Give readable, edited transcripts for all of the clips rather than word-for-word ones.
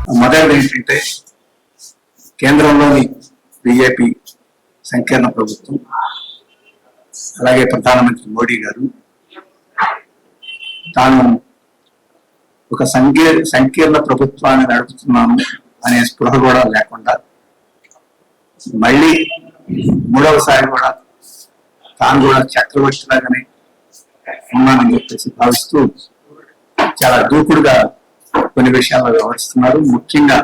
మొదటిది ఏంటంటే కేంద్రంలోని బీజేపీ సంకీర్ణ ప్రభుత్వం, అలాగే ప్రధానమంత్రి మోడీ గారు తాను ఒక సంకీర్ణ ప్రభుత్వాన్ని నడుపుతున్నాను అనే స్పృహ కూడా లేకుండా మళ్ళీ మూడవసారి కూడా తాను కూడా చక్రవర్తిలాగానే ఉన్నానని చెప్పేసి భావిస్తూ చాలా దూకుడుగా కొన్ని విషయాల్లో వ్యవహరిస్తున్నారు. ముఖ్యంగా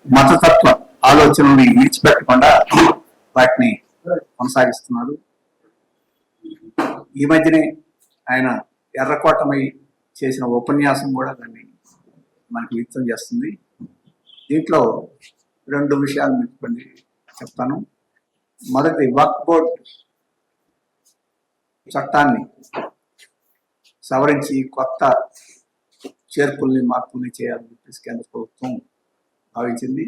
మతతత్వ ఆలోచనల్ని విడిచిపెట్టకుండా వాటిని కొనసాగిస్తున్నారు. ఈ మధ్యనే ఆయన ఎర్రకోటమై చేసిన ఉపన్యాసం కూడా దాన్ని మనకు వ్యక్తం చేస్తుంది. దీంట్లో రెండు విషయాలు మీకు చెప్తాను. మొదటి, వక్ఫ్ బోర్డ్ చట్టాన్ని సవరించి కొత్త చేర్పుల్ని మార్పుల్ని చేయాలని చెప్పేసి కేంద్ర ప్రభుత్వం భావించింది.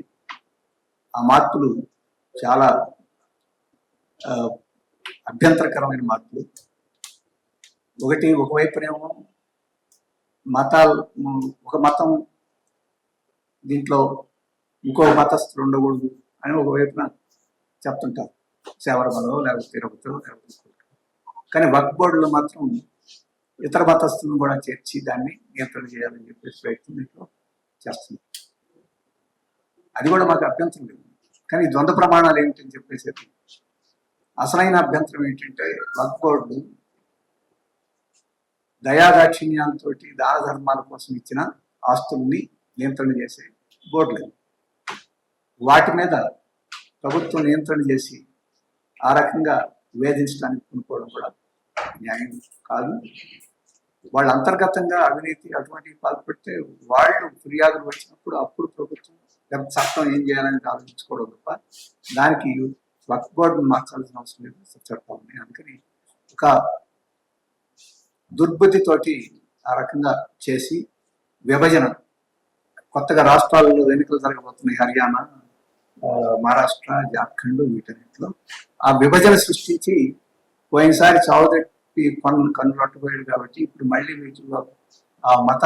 ఆ మార్పులు చాలా అభ్యంతరకరమైన మార్పులు. ఒకవైపునేమో ఒక మతం దీంట్లో ఇంకో మతస్థులు ఉండకూడదు అని ఒకవైపున చెప్తుంటారు, శబరిమలలో లేకపోతే తిరుపతిలో లేకపోతే. కానీ వక్ఫ్ బోర్డులో మాత్రం ఇతర మతస్థులను కూడా చేర్చి దాన్ని నియంత్రణ చేయాలని చెప్పేసి ప్రయత్నం దీంట్లో చేస్తుంది. అది కూడా మాకు అభ్యంతరం లేదు. కానీ ద్వంద్వ ప్రమాణాలు ఏమిటని చెప్పేసి అసలైన అభ్యంతరం ఏంటంటే, వక్ఫ్ బోర్డు దయాదాక్షిణ్యాలతో దాన ధర్మాల కోసం ఇచ్చిన ఆస్తుల్ని నియంత్రణ చేసే బోర్డు లేదు. వాటి మీద ప్రభుత్వం నియంత్రణ చేసి ఆ రకంగా వేధించడానికి కొనుక్కోవడం కూడా న్యాయం కాదు. వాళ్ళ అంతర్గతంగా అవినీతి అటువంటి పాల్పడితే వాళ్ళు ఫిర్యాదులు వచ్చినప్పుడు అప్పుడు ప్రభుత్వం చట్టం ఏం చేయాలని ఆలోచించుకోవడం తప్ప దానికి వక్ఫ్ బోర్డును మార్చాల్సిన అవసరం లేదు. చట్టం ఉన్నాయి. అందుకని ఒక దుర్బుద్ధితోటి ఆ రకంగా చేసి విభజన, కొత్తగా రాష్ట్రాలలో ఎన్నికలు జరగబోతున్నాయి, హర్యానా, మహారాష్ట్ర, జార్ఖండ్, వీటన్నిటిలో ఆ విభజన సృష్టించి పోయినసారి చావుదట్టి కన్నులు అట్టుపోయాడు కాబట్టి ఇప్పుడు మళ్ళీ వీటిలో ఆ మత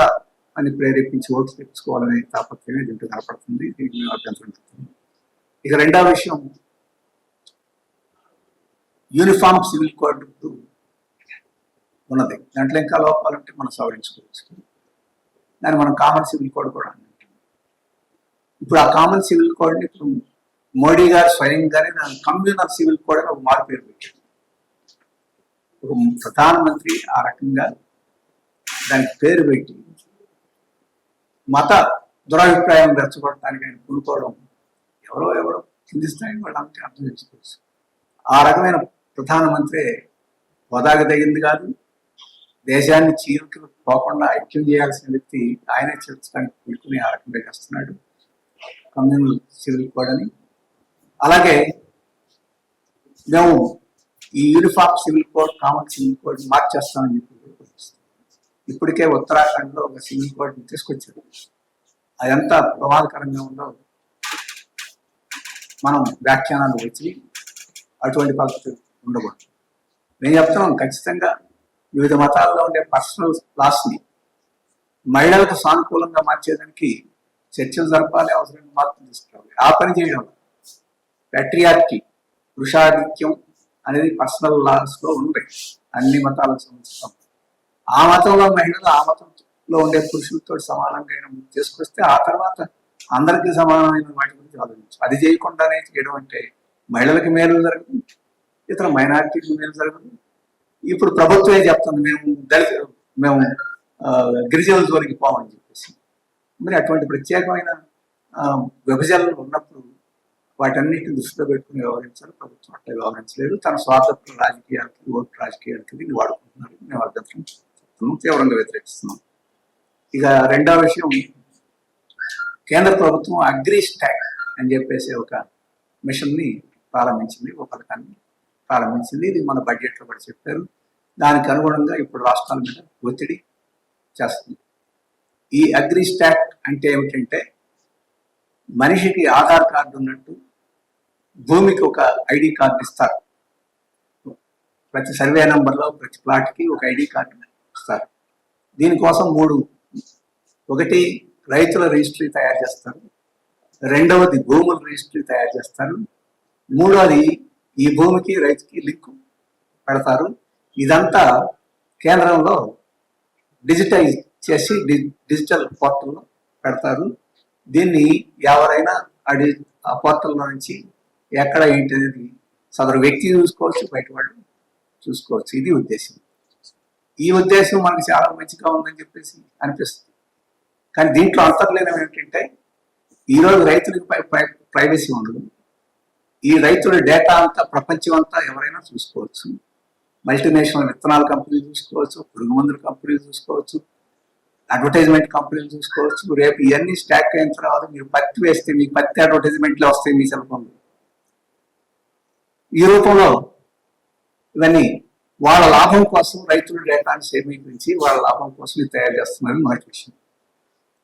అని ప్రేరేపించి ఓట్లు తెచ్చుకోవాలనే తాపత్రమే దీంట్లో కనపడుతుంది. దీనికి మేము అభ్యంతరం చెప్తుంది. ఇక రెండవ విషయం, యూనిఫామ్ సివిల్ కోడ్ ఉన్నది. దాంట్లో ఇంకా లోపాలంటే మనం సవరించుకోవచ్చు. దాన్ని మనం కామన్ సివిల్ కోడ్ కూడా అంటాం. ఇప్పుడు ఆ కామన్ సివిల్ కోడ్ని ఇప్పుడు మోడీ గారు స్వయంగానే దాని కమ్యూనల్ సివిల్ కోడ్ అని ఒక మారు పేరు పెట్టారు. ఒక ప్రధానమంత్రి ఆ రకంగా దానికి పేరు పెట్టి మత దురభిప్రాయం రెచ్చగొట్టడానికి ఆయన కూడుకోవడం ఎవరో కింది స్థాయి వాళ్ళంటే అర్థం చేసుకోవచ్చు. ఆ రకమైన ప్రధానమంత్రి హోదాగా తగింది కాదు. దేశాన్ని చీరుకు పోకుండా ఐక్యం చేయాల్సిన వ్యక్తి ఆయనే చేర్చడానికి కూడుకుని ఆ రకంగా చేస్తున్నాడు కమ్యూనల్ సివిల్ కోడ్ అని. అలాగే మేము ఈ uniform civil code, common civil code మార్చేస్తామని చెప్పి ఇప్పటికే ఉత్తరాఖండ్లో ఒక సివిల్ కోడ్ తీసుకొచ్చారు. అది ఎంత ప్రమాదకరంగా ఉందో మనం వ్యాఖ్యానాలు వచ్చి అటువంటి పద్ధతులు ఉండకూడదు. నేను చెప్తున్నాం, ఖచ్చితంగా వివిధ మతాల్లో ఉండే పర్సనల్ లాస్ని మహిళలకు సానుకూలంగా మార్చేదానికి చర్చలు జరపాలి, అవసరమైన మార్పులు తీసుకురావాలి. ఆ పని చేయడం ప్యాట్రియార్కీ, పురుషాధిక్యం అనేది పర్సనల్ లాస్ లో ఉంటాయి అన్ని మతాలకు సంబంధించిన. ఆ మతంలో మహిళలు ఆ మతంలో ఉండే పురుషులతో సమానంగా చేసుకొస్తే ఆ తర్వాత అందరికీ సమానమైన వాటి గురించి ఆలోచించు. అది చేయకుండానే చేయడం అంటే మహిళలకి మేలు జరగదు, ఇతర మైనారిటీకి మేలు జరగదు. ఇప్పుడు ప్రభుత్వమే చెప్తుంది మేము గిరిజనుల జోలికి పోమని చెప్పేసి. మరి అటువంటి ప్రత్యేకమైన విభజనలు ఉన్నప్పుడు వాటన్నిటిని దృష్టిలో పెట్టుకుని వ్యవహరించాలి. ప్రభుత్వం అట్లా వ్యవహరించలేదు. తన స్వార్థ రాజకీయాలకి, ఓటు రాజకీయాలకి దీన్ని వాడుకుంటున్నారు. మేము అభ్యంతరం చెప్తున్నాం, తీవ్రంగా వ్యతిరేకిస్తున్నాం. ఇక రెండవ విషయం, కేంద్ర ప్రభుత్వం అగ్రి స్టాక్ అని చెప్పేసి ఒక మిషన్ని ప్రారంభించింది, ఒక పథకాన్ని ప్రారంభించింది. ఇది మన బడ్జెట్లో కూడా చెప్పారు. దానికి అనుగుణంగా ఇప్పుడు రాష్ట్రాల మీద ఒత్తిడి చేస్తుంది. ఈ అగ్రి స్టాక్ అంటే ఏమిటంటే, మనిషికి ఆధార్ కార్డు ఉన్నట్టు భూమికి ఒక ఐడి కార్డు ఇస్తారు. ప్రతి సర్వే నెంబర్లో ప్రతి ప్లాట్కి ఒక ఐడి కార్డు ఇస్తారు. దీనికోసం ఒకటి రైతుల రిజిస్ట్రీ తయారు చేస్తారు, రెండవది భూముల రిజిస్ట్రీ తయారు చేస్తారు, మూడవది ఈ భూమికి రైతుకి లింక్ పెడతారు. ఇదంతా కేంద్రంలో డిజిటైజ్ చేసి డిజిటల్ పోర్టల్లో పెడతారు. దీన్ని ఎవరైనా ఆ పోర్టల్లో నుంచి ఎక్కడ ఏంటి అనేది సదరు వ్యక్తి చూసుకోవచ్చు, బయట వాళ్ళు చూసుకోవచ్చు. ఇది ఉద్దేశం. ఈ ఉద్దేశం మనకి చాలా మంచిగా ఉందని చెప్పేసి అనిపిస్తుంది. కానీ దీంట్లో అంతర్లీనం ఏంటంటే ఈరోజు రైతులకు ప్రైవసీ ఉండదు. ఈ రైతుల డేటా అంతా ప్రపంచం అంతా ఎవరైనా చూసుకోవచ్చు. మల్టీనేషనల్ విత్తనాల కంపెనీలు చూసుకోవచ్చు, పురుగు మందుల కంపెనీలు చూసుకోవచ్చు, అడ్వర్టైజ్మెంట్ కంపెనీలు చూసుకోవచ్చు. రేపు ఇవన్నీ స్టాక్ అయిన తర్వాత మీరు పత్తి వేస్తే మీకు పత్తి అడ్వర్టైజ్మెంట్లు వస్తాయి మీ సెల్ ఫోన్లో. ఈ రూపంలో ఇవన్నీ వాళ్ళ లాభం కోసం రైతుల డేటాను సేకరించి వాళ్ళ లాభం కోసం ఇది తయారు చేస్తున్నారు మొదటి విషయం.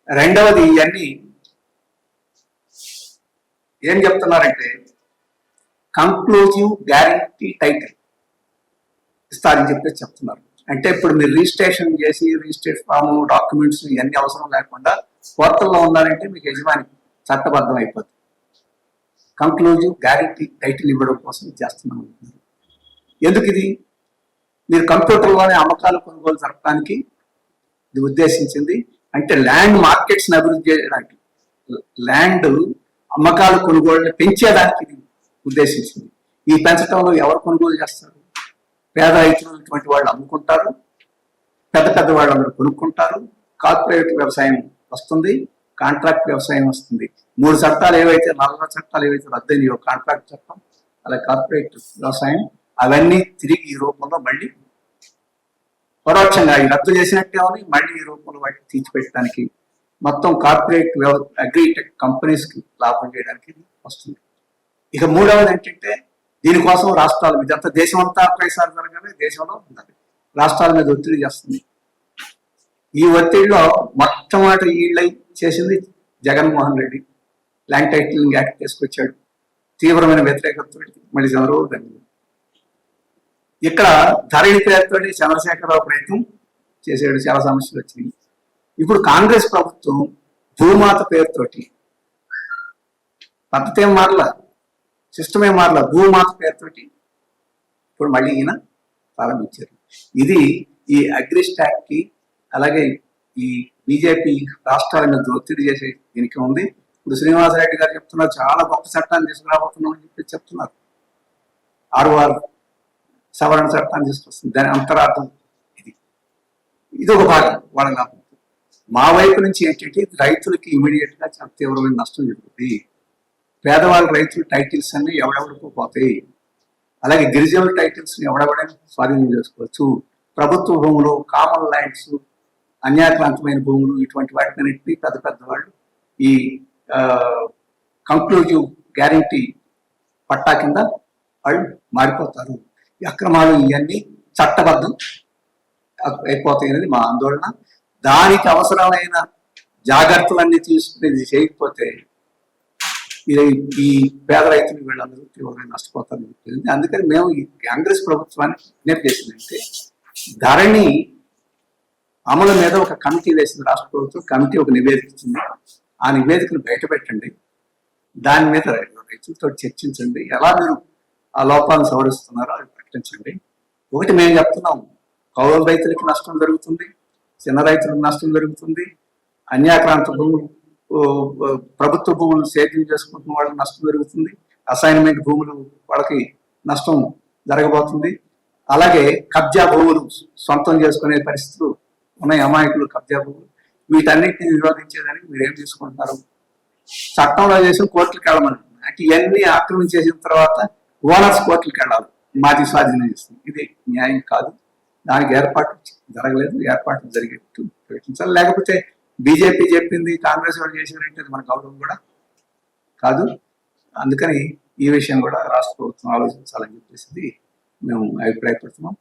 రెండవది ఇవన్నీ ఏం చెప్తున్నారంటే కంక్లూజివ్ గ్యారంటీ టైటిల్ ఇస్తారని చెప్పేసి చెప్తున్నారు. అంటే ఇప్పుడు మీరు రిజిస్ట్రేషన్ చేసి రిజిస్ట్రేషన్ ఫామ్, డాక్యుమెంట్స్ ఇవన్నీ అవసరం లేకుండా పోర్టల్లో ఉన్నారంటే మీకు యజమాని చట్టబద్ధం అయిపోతుంది. కంక్లూజివ్ గ్యారంటీ టైటిల్ ఇవ్వడం కోసం ఇది చేస్తున్నాం. ఎందుకు ఇది? మీరు కంప్యూటర్లోనే అమ్మకాలు కొనుగోలు జరపడానికి ఇది ఉద్దేశించింది. అంటే ల్యాండ్ మార్కెట్స్ని అభివృద్ధి చేయడానికి, ల్యాండ్ అమ్మకాలు కొనుగోలుని పెంచేదానికి ఇది ఉద్దేశించింది. ఈ పెంచడంలో ఎవరు కొనుగోలు చేస్తారు? పేద రైతులు ఇటువంటి వాళ్ళు అమ్ముకుంటారు, పెద్ద పెద్ద వాళ్ళందరూ కొనుక్కుంటారు. కార్పొరేట్ వ్యవసాయం వస్తుంది, కాంట్రాక్ట్ వ్యవసాయం వస్తుంది. 3 చట్టాలు ఏవైతే, 4 చట్టాలు ఏవైతే రద్దయినాయో, కాంట్రాక్ట్ చట్టం, అలాగే కార్పొరేట్ వ్యవసాయం, అవన్నీ తిరిగి ఈ రూపంలో మళ్ళీ పరోక్షంగా ఈ రద్దు చేసినట్టే ఉంది, మళ్ళీ ఈ రూపంలో వాటిని తీర్చిపెట్టడానికి మొత్తం కార్పొరేట్ అగ్రిటెక్ కంపెనీస్కి లాభం చేయడానికి వస్తుంది. ఇక మూడవది ఏంటంటే దీనికోసం రాష్ట్రాల మీద, అంతా దేశం అంతా ఒకేసారి జరగాలి, దేశంలో ఉండాలి, రాష్ట్రాల మీద ఒత్తిడి చేస్తుంది. ఈ ఒత్తిడిలో మొట్టమొదటి ఈళ్ళై చేసింది Jaganmohan Reddy. Land titling act తీసుకొచ్చాడు, తీవ్రమైన వ్యతిరేకతతో మళ్ళీ చంద్రబాబు దాన్ని. ఇక్కడ ధరణి పేరుతో చంద్రశేఖరరావు ప్రయత్నం చేసాడు, చాలా సమస్యలు వచ్చినాయి. ఇప్పుడు కాంగ్రెస్ ప్రభుత్వం భూమాత పేరుతోటి, పద్ధతి ఏం మారలా, సిస్టమ్ ఏం మారలా, భూమాత పేరుతోటి ఇప్పుడు మళ్ళీ ఈయన ప్రారంభించారు. ఇది ఈ అగ్రిస్టాక్ కి, అలాగే ఈ బీజేపీ రాష్ట్రాల మీద ఒత్తిడి చేసే దీనికి ఉంది. ఇప్పుడు శ్రీనివాసరెడ్డి గారు చెప్తున్నారు చాలా గొప్ప చట్టాన్ని తీసుకురాబోతున్నాం అని చెప్పి చెప్తున్నారు. 6 సవరణ చట్టాన్ని తీసుకొస్తుంది. దాని అంతరార్థం ఇది ఒక భాగం వాళ్ళ లాభం. మా వైపు నుంచి ఏంటంటే రైతులకి ఇమీడియట్ గా చాలా తీవ్రమైన నష్టం జరుగుతుంది. పేదవాళ్ళ రైతుల టైటిల్స్ అన్ని ఎవడెవడికో పోతాయి. అలాగే గిరిజనుల టైటిల్స్ ఎవడెవడైనా స్వాధీనం చేసుకోవచ్చు. ప్రభుత్వ భూములు, కామన్ ల్యాండ్స్, అన్యాక్రాంతమైన భూములు, ఇటువంటి వాటిని పెద్ద పెద్ద వాళ్ళు ఈ కంక్లూజివ్ గ్యారంటీ పట్టా కింద వాళ్ళు మారిపోతారు. ఈ అక్రమాలు ఇవన్నీ చట్టబద్ధం అయిపోతాయి అనేది మా ఆందోళన. దానికి అవసరమైన జాగ్రత్తలన్నీ తీసుకునేది చేయకపోతే ఈ పేద రైతులు వీళ్ళందరూ తీవ్రంగా నష్టపోతారని చెప్పింది. అందుకని మేము ఈ కాంగ్రెస్ ప్రభుత్వానికి విజ్ఞప్తి చేసిందంటే ధరణి అమలు మీద ఒక కమిటీ వేసింది రాష్ట్ర ప్రభుత్వం. కమిటీ ఒక నివేదిక ఇచ్చింది. ఆ నివేదికను బయట పెట్టండి, దాని మీద రైతులతో చర్చించండి, ఎలా మీరు ఆ లోపాలను సవరిస్తున్నారో అది ప్రకటించండి. ఒకటి మేము చెప్తున్నాం, కౌలు రైతులకి నష్టం జరుగుతుంది, చిన్న రైతులకు నష్టం జరుగుతుంది, అన్యాక్రాంత భూములు, ప్రభుత్వ భూములు సేద్యం చేసుకుంటున్న వాళ్ళకి నష్టం జరుగుతుంది, అసైన్మెంట్ భూములు వాళ్ళకి నష్టం జరగబోతుంది. అలాగే కబ్జా భూములు సొంతం చేసుకునే పరిస్థితులు ఉన్నాయి, అమాయకులు కబ్జా భూములు. వీటన్నిటిని నిరోధించేదానికి మీరు ఏం తీసుకుంటున్నారు? చట్టంలో చేసి కోర్టులకు వెళ్ళమని, అంటే ఇవన్నీ ఆక్రమించేసిన తర్వాత ఓనర్స్ కోర్టులకు వెళ్ళాలి, మాది స్వాధీనం చేస్తుంది. ఇది న్యాయం కాదు. దానికి ఏర్పాటు జరగలేదు, ఏర్పాట్లు జరిగేట్టు ప్రయత్నించాలి. లేకపోతే బీజేపీ చెప్పింది కాంగ్రెస్ వాళ్ళు చేసినట్టు మన గౌరవం కూడా కాదు. అందుకని ఈ విషయం కూడా రాష్ట్ర ప్రభుత్వం ఆలోచించాలని చెప్పేసి మేము అభిప్రాయపడుతున్నాం.